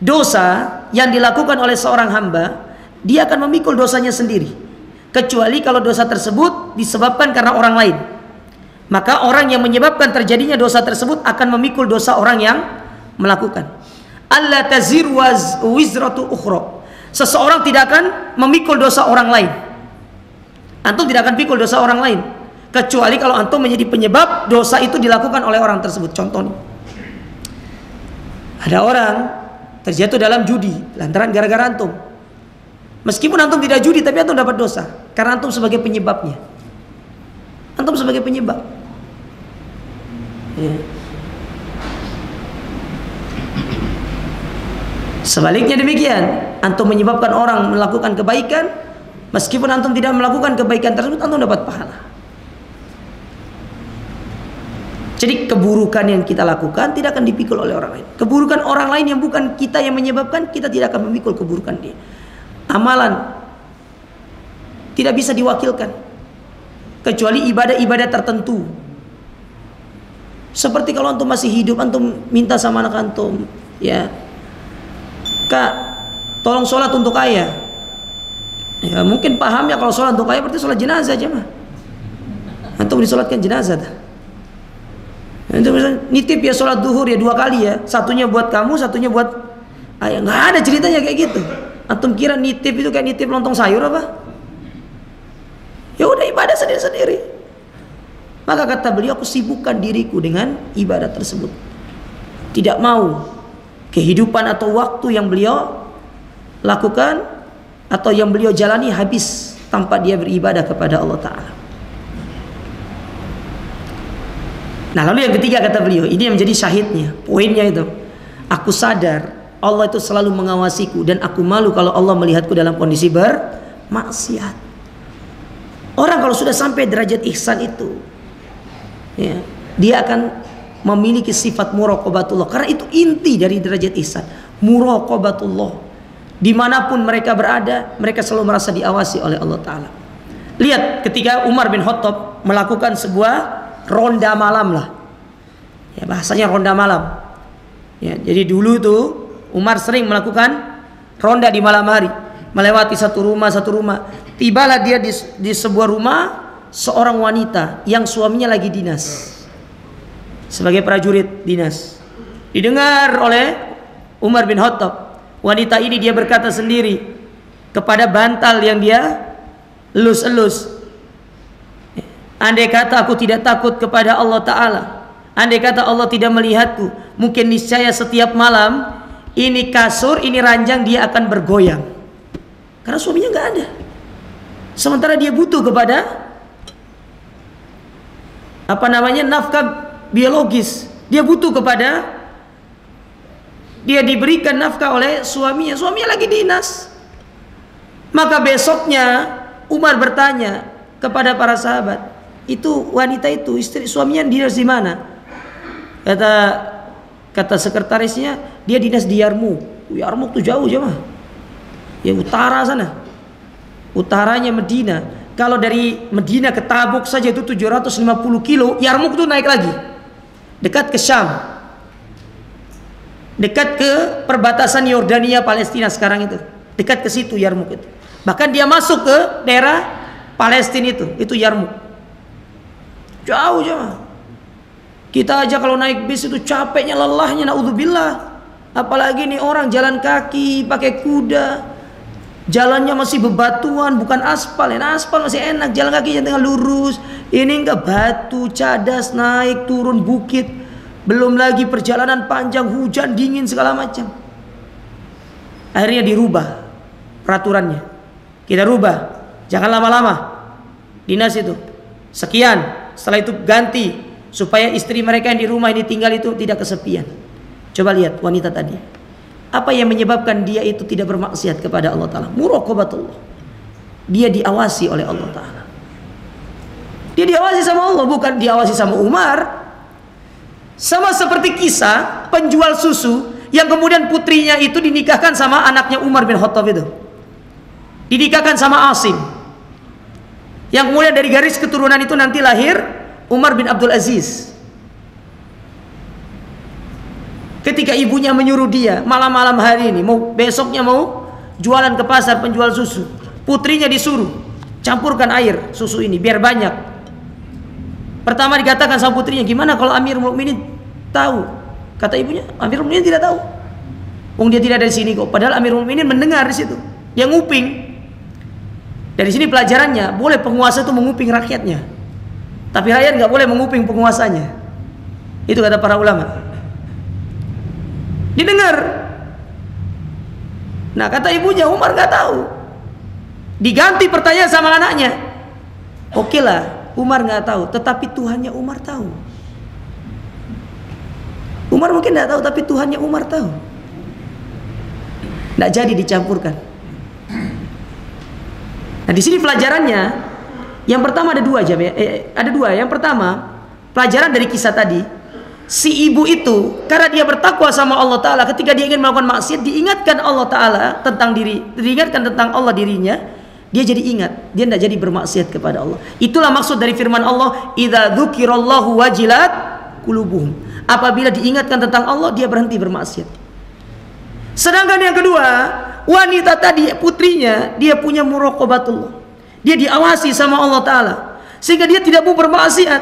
dosa yang dilakukan oleh seorang hamba, dia akan memikul dosanya sendiri, kecuali kalau dosa tersebut disebabkan karena orang lain. Maka orang yang menyebabkan terjadinya dosa tersebut akan memikul dosa orang yang melakukan. Alla taziru wizratu ukhra. Seseorang tidak akan memikul dosa orang lain. Antum tidak akan pikul dosa orang lain, kecuali kalau antum menjadi penyebab dosa itu dilakukan oleh orang tersebut. Contohnya, ada orang terjatuh dalam judi lantaran gara-gara antum. Meskipun antum tidak judi, tapi antum dapat dosa karena antum sebagai penyebabnya. Antum sebagai penyebab. Ya. Sebaliknya demikian, antum menyebabkan orang melakukan kebaikan, meskipun antum tidak melakukan kebaikan tersebut, antum dapat pahala. Jadi keburukan yang kita lakukan tidak akan dipikul oleh orang lain. Keburukan orang lain yang bukan kita yang menyebabkan, kita tidak akan memikul keburukan dia. Amalan tidak bisa diwakilkan, kecuali ibadah-ibadah tertentu. Seperti kalau antum masih hidup, antum minta sama anak antum, ya, Kak, tolong sholat untuk ayah. Ya, mungkin pahamnya kalau sholat untuk ayah berarti sholat jenazah aja mah. Antum disolatkan jenazah dah. Antum misalnya nitip ya sholat duhur ya 2 kali ya, satunya buat kamu, satunya buat ayah. Nggak ada ceritanya kayak gitu. Antum kira nitip itu kayak nitip lontong sayur apa? Ya udah, ibadah sendiri-sendiri. Maka kata beliau, aku sibukkan diriku dengan ibadah tersebut. Tidak mau kehidupan atau waktu yang beliau lakukan atau yang beliau jalani habis tanpa dia beribadah kepada Allah Ta'ala. Nah, lalu yang ketiga kata beliau, ini yang menjadi syahidnya, poinnya itu, aku sadar Allah itu selalu mengawasiku dan aku malu kalau Allah melihatku dalam kondisi bermaksiat. Orang kalau sudah sampai derajat ihsan itu, ya, dia akan memiliki sifat muraqabatullah, karena itu inti dari derajat ihsan, muraqabatullah. Dimanapun mereka berada, mereka selalu merasa diawasi oleh Allah Ta'ala. Lihat ketika Umar bin Khattab melakukan sebuah ronda malam lah, ya, bahasanya ronda malam, ya, jadi dulu tuh Umar sering melakukan ronda di malam hari, melewati satu rumah. Tibalah dia di sebuah rumah seorang wanita yang suaminya lagi dinas sebagai prajurit dinas. Didengar oleh Umar bin Khattab. Wanita ini dia berkata sendiri kepada bantal yang dia elus-elus, andai kata aku tidak takut kepada Allah Ta'ala, andai kata Allah tidak melihatku, mungkin niscaya setiap malam ini kasur, ini ranjang dia akan bergoyang. Karena suaminya nggak ada. Sementara dia butuh kepada nafkah biologis. Dia butuh kepada, dia diberikan nafkah oleh suaminya. Suaminya lagi dinas. Maka besoknya Umar bertanya kepada para sahabat, itu wanita itu istri suaminya dinas di mana? Kata sekretarisnya, dia dinas di Yarmuk. Yarmuk tuh jauh jemaah, ya utara sana, utaranya Medina. Kalau dari Medina ke Tabuk saja itu 750 kilo. Yarmuk tuh naik lagi, dekat ke Syam, dekat ke perbatasan Yordania Palestina sekarang itu, dekat ke situ Yarmuk itu. Bahkan dia masuk ke daerah Palestina itu Yarmuk. Jauh jemaah. Kita aja kalau naik bis itu capeknya, lelahnya, naudzubillah. Apalagi nih orang jalan kaki pakai kuda, jalannya masih bebatuan, bukan aspal. Nah, aspal masih enak, jalan kakinya tengah lurus. Ini enggak, batu, cadas, naik turun bukit. Belum lagi perjalanan panjang, hujan, dingin, segala macam. Akhirnya dirubah peraturannya. Kita rubah, jangan lama-lama dinas itu. Sekian, setelah itu ganti, supaya istri mereka yang di rumah ini tinggal itu tidak kesepian. Coba lihat wanita tadi, apa yang menyebabkan dia itu tidak bermaksiat kepada Allah Ta'ala? Muraqabatullah. Dia diawasi oleh Allah Ta'ala. Dia diawasi sama Allah, bukan diawasi sama Umar. Sama seperti kisah penjual susu yang kemudian putrinya itu dinikahkan sama anaknya Umar bin Khattab itu. Dinikahkan sama Asim. Yang kemudian dari garis keturunan itu nanti lahir Umar bin Abdul Aziz. Ketika ibunya menyuruh dia malam-malam hari ini, besoknya mau jualan ke pasar penjual susu, putrinya disuruh campurkan air susu ini biar banyak. Pertama dikatakan sama putrinya, gimana kalau Amirul Mukminin tahu? Kata ibunya, Amirul Mukminin tidak tahu. Dia tidak ada di sini kok. Padahal Amirul Mukminin mendengar di situ. Dia nguping. Dari sini pelajarannya, boleh penguasa itu menguping rakyatnya, tapi rakyat nggak boleh menguping penguasanya. Itu kata para ulama. Didengar. Nah, kata ibunya, Umar nggak tahu. Diganti pertanyaan sama anaknya. Oke lah, Umar nggak tahu, tetapi Tuhannya Umar tahu. Umar mungkin nggak tahu, tapi Tuhannya Umar tahu. Nggak jadi dicampurkan. Nah, di sini pelajarannya, yang pertama ada dua aja, ada dua. Yang pertama, pelajaran dari kisah tadi, si ibu itu karena dia bertakwa sama Allah Ta'ala, ketika dia ingin melakukan maksiat, diingatkan Allah Ta'ala tentang diingatkan tentang Allah dirinya, dia jadi ingat, dia tidak jadi bermaksiat kepada Allah. Itulah maksud dari firman Allah, idza dzukirallahu wajilat qulubuhum. Apabila diingatkan tentang Allah, dia berhenti bermaksiat. Sedangkan yang kedua, wanita tadi, putrinya, dia punya muraqabatullah. Dia diawasi sama Allah Ta'ala, sehingga dia tidak mau bermaksiat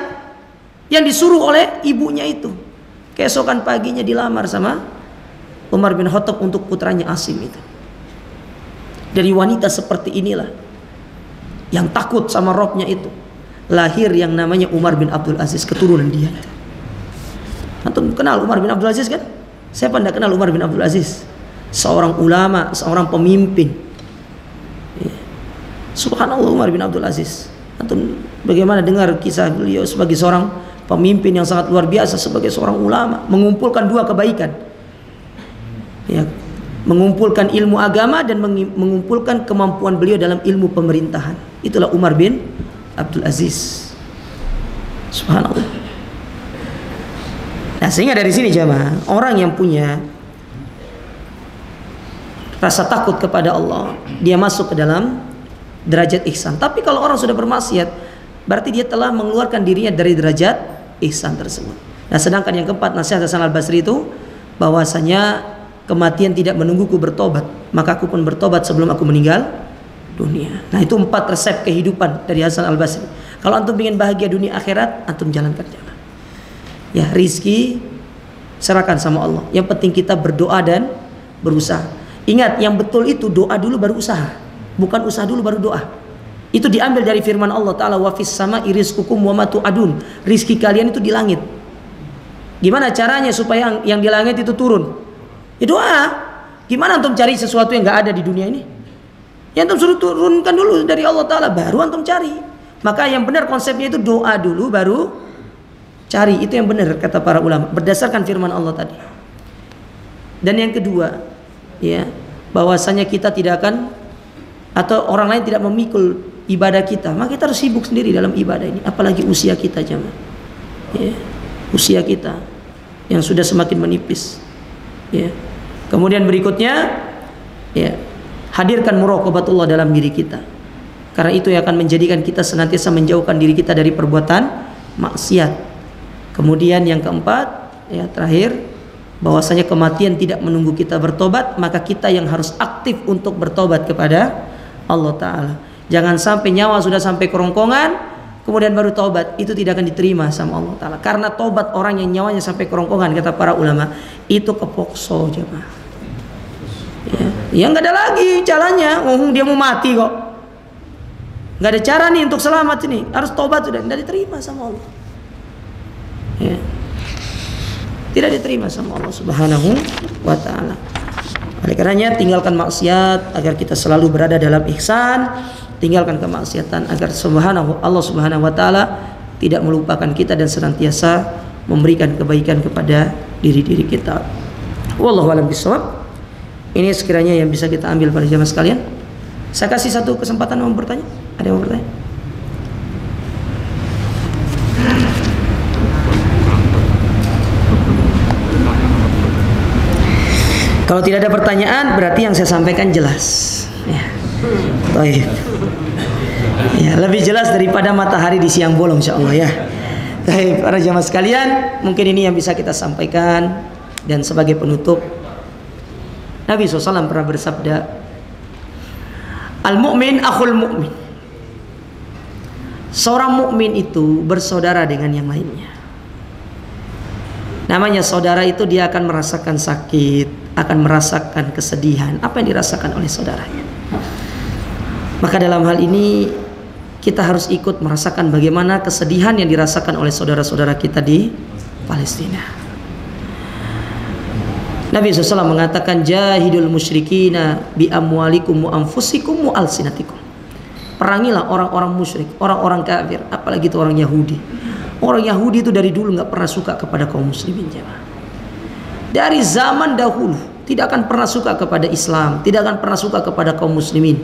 yang disuruh oleh ibunya itu. Keesokan paginya dilamar sama Umar bin Khattab untuk putranya Asim itu. Dari wanita seperti inilah, yang takut sama Robnya itu, lahir yang namanya Umar bin Abdul Aziz, keturunan dia. Antum kenal Umar bin Abdul Aziz kan? Siapa tidak kenal Umar bin Abdul Aziz? Seorang ulama, seorang pemimpin. Subhanallah, Umar bin Abdul Aziz. Antum bagaimana dengar kisah beliau sebagai seorang pemimpin yang sangat luar biasa, sebagai seorang ulama, mengumpulkan dua kebaikan. Ya, mengumpulkan ilmu agama dan mengumpulkan kemampuan beliau dalam ilmu pemerintahan. Itulah Umar bin Abdul Aziz. Subhanallah. Nah, sehingga dari sini jemaah, orang yang punya rasa takut kepada Allah, dia masuk ke dalam derajat ihsan. Tapi kalau orang sudah bermaksiat, berarti dia telah mengeluarkan dirinya dari derajat ihsan tersebut. Nah, sedangkan yang keempat, nasihat Hasan al-Basri itu bahwasanya kematian tidak menungguku bertobat, maka aku pun bertobat sebelum aku meninggal dunia. Nah, itu 4 resep kehidupan dari Hasan al-Basri. Kalau antum ingin bahagia dunia akhirat, antum jalankan jalan. Ya, rizki serahkan sama Allah. Yang penting kita berdoa dan berusaha. Ingat, yang betul itu doa dulu baru usaha, bukan usaha dulu baru doa. Itu diambil dari firman Allah Ta'ala, wa fis sama'i rizqukum wa ma tu'adun. Rizki kalian itu di langit. Gimana caranya supaya yang di langit itu turun? Ya doa. Gimana antum cari sesuatu yang gak ada di dunia ini? Ya antum suruh turunkan dulu dari Allah Ta'ala, baru antum cari. Maka yang benar konsepnya itu doa dulu baru cari. Itu yang benar kata para ulama, berdasarkan firman Allah tadi. Dan yang kedua, ya, bahwasanya kita tidak akan, atau orang lain tidak memikul ibadah kita, maka kita harus sibuk sendiri dalam ibadah ini. Apalagi usia kita jemaah, ya, usia kita yang sudah semakin menipis, ya. Kemudian berikutnya, ya, hadirkan muraqabatullah dalam diri kita, karena itu yang akan menjadikan kita senantiasa menjauhkan diri kita dari perbuatan maksiat. Kemudian yang keempat, ya, terakhir, bahwasanya kematian tidak menunggu kita bertobat, maka kita yang harus aktif untuk bertobat kepada Allah Ta'ala. Jangan sampai nyawa sudah sampai kerongkongan kemudian baru tobat, itu tidak akan diterima sama Allah Ta'ala. Karena tobat orang yang nyawanya sampai kerongkongan, kata para ulama, itu kepokso jemaah. Ya nggak ada lagi caranya, dia mau mati kok, nggak ada cara nih untuk selamat ini, harus tobat, sudah tidak diterima sama Allah. Ya, tidak diterima sama Allah Subhanahu wa Ta'ala. Oleh karenanya, tinggalkan maksiat agar kita selalu berada dalam ihsan. Tinggalkan kemaksiatan agar Allah Subhanahu wa Ta'ala tidak melupakan kita dan senantiasa memberikan kebaikan kepada diri-diri kita. Wallahu a'lam bishawab. Ini sekiranya yang bisa kita ambil pada jamaah sekalian. Saya kasih satu kesempatan mau bertanya. Ada yang mau bertanya? Kalau tidak ada pertanyaan, berarti yang saya sampaikan jelas. Ya. Baik. Ya, lebih jelas daripada matahari di siang bolong, insyaallah ya. Baik, para jamaah sekalian, mungkin ini yang bisa kita sampaikan. Dan sebagai penutup, Nabi SAW pernah bersabda, Al-mu'min akhul mu'min. Seorang mukmin itu bersaudara dengan yang lainnya. Namanya saudara itu dia akan merasakan sakit, akan merasakan kesedihan, apa yang dirasakan oleh saudaranya. Maka dalam hal ini kita harus ikut merasakan bagaimana kesedihan yang dirasakan oleh saudara-saudara kita di Palestina. Nabi SAW mengatakan, jahidul musyrikina bi amwalikum wa anfusikum wa alsinatikum. Perangilah orang-orang musyrik, orang-orang kafir, apalagi itu orang Yahudi. Orang Yahudi itu dari dulu nggak pernah suka kepada kaum muslimin, jemaah. Dari zaman dahulu tidak akan pernah suka kepada Islam, tidak akan pernah suka kepada kaum muslimin.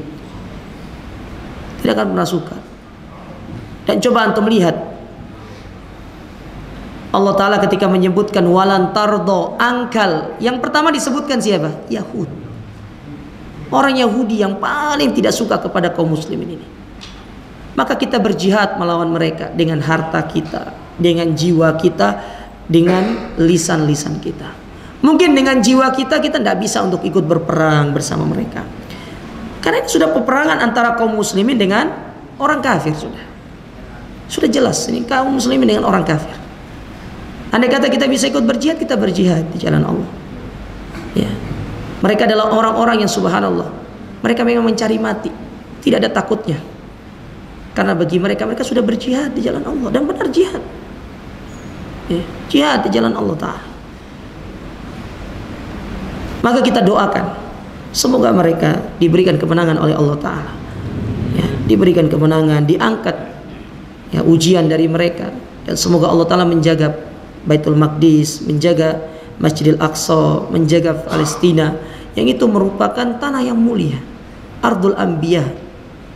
Tidak akan pernah suka. Dan coba antum lihat, Allah Ta'ala ketika menyebutkan walan tardo angkal, yang pertama disebutkan siapa? Yahudi. Orang Yahudi yang paling tidak suka kepada kaum muslimin ini. Maka kita berjihad melawan mereka dengan harta kita, dengan jiwa kita, dengan lisan-lisan kita. Mungkin dengan jiwa kita tidak bisa untuk ikut berperang bersama mereka, karena ini sudah peperangan antara kaum muslimin dengan orang kafir. Sudah jelas ini kaum muslimin dengan orang kafir. Andai kata kita bisa ikut berjihad, kita berjihad di jalan Allah ya. Mereka adalah orang-orang yang subhanallah, mereka memang mencari mati, tidak ada takutnya. Karena bagi mereka, mereka sudah berjihad di jalan Allah, dan benar jihad ya, jihad di jalan Allah Ta'ala. Maka kita doakan semoga mereka diberikan kemenangan oleh Allah Ta'ala ya, diberikan kemenangan, diangkat ya, ujian dari mereka. Dan semoga Allah Ta'ala menjaga Baitul Maqdis, menjaga Masjidil Aqsa, menjaga Palestina, yang itu merupakan tanah yang mulia, Ardul Anbiya,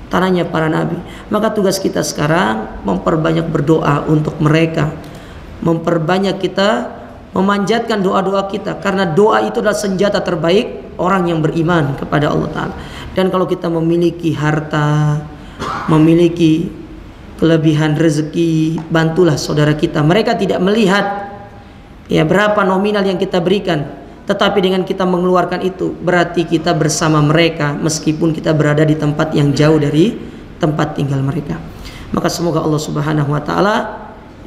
tanahnya para nabi. Maka tugas kita sekarang memperbanyak berdoa untuk mereka, memperbanyak kita memanjatkan doa-doa kita, karena doa itu adalah senjata terbaik orang yang beriman kepada Allah Ta'ala. Dan kalau kita memiliki harta, memiliki kelebihan rezeki, bantulah saudara kita. Mereka tidak melihat ya berapa nominal yang kita berikan, tetapi dengan kita mengeluarkan itu berarti kita bersama mereka meskipun kita berada di tempat yang jauh dari tempat tinggal mereka. Maka semoga Allah Subhanahu wa Ta'ala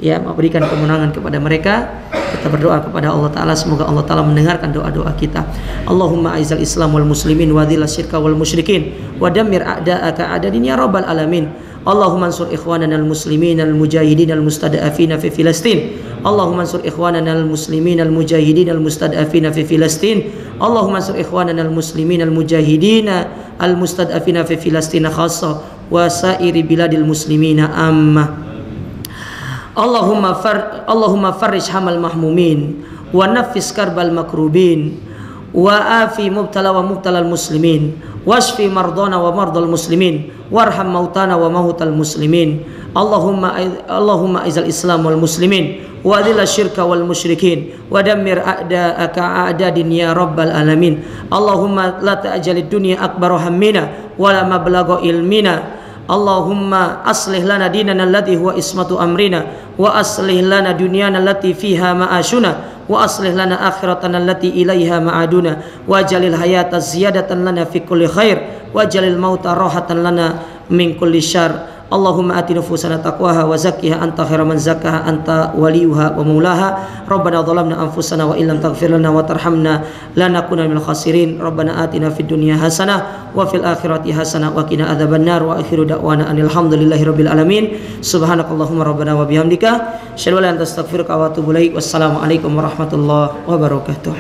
ya memberikan kemenangan kepada mereka. Kita berdoa kepada Allah Ta'ala, semoga Allah Ta'ala mendengarkan doa-doa kita. Allahumma aizal Islam wal muslimin wa dhil syirka wal musyrikin wa dammir a'da'aka a'dadin ya rabbal alamin. Allahumma ansur ikhwanana al-muslimin al-mujahidin al-mustada'afina fi Filastin. Allahumma ansur ikhwanana al-muslimin al-mujahidin al-mustada'afina fi Filastin. Allahumma ansur ikhwanana al-muslimin al-mujahidin al-mustada'afina fi Filastin khassa wa sa'iri biladil muslimina amma. Allahumma farrij hamal mahmumin wa naffis karbal makrubin wa afi mubtala wa mubtalal muslimin washfi mardana wa mardal muslimin warham mautana wa mautal muslimin. Allahumma aizal Islam wal muslimin wa adhil syirka wal musyrikin wa dammir a'da'aka a'dadin ya rabbal alamin. Allahumma la ta'jalid dunya akbar hammina wa la mablagha ilmina. Allahumma aslih lana dinana alladhi huwa ismatu amrina wa aslih lana dunyana allati fiha ma'ashuna wa aslih lana akhiratana allati ilaiha ma'aduna wa jalil hayata ziyadatan lana fi kulli khair wa jalil mauta rahatan lana min kulli syarr. Allahumma ati nufusana taqwaha wa zakkiha anta khairu man zakkaha anta waliyuha wa maulaha. Rabbana dhalamna anfusana wa illam taghfir lana wa tarhamna lanakuna minal khasirin. Rabbana atina fid dunya hasanah wa fil akhirati hasanah wa qina adzabannar. Wa akhiru da'wana anil hamdulillahi rabbil alamin. Subhanakallahumma rabbana wa bihamdika asyhadu an la ilaha illa anta astaghfiruka wa atubu ilaik. Wassalamu alaikum warahmatullahi wabarakatuh.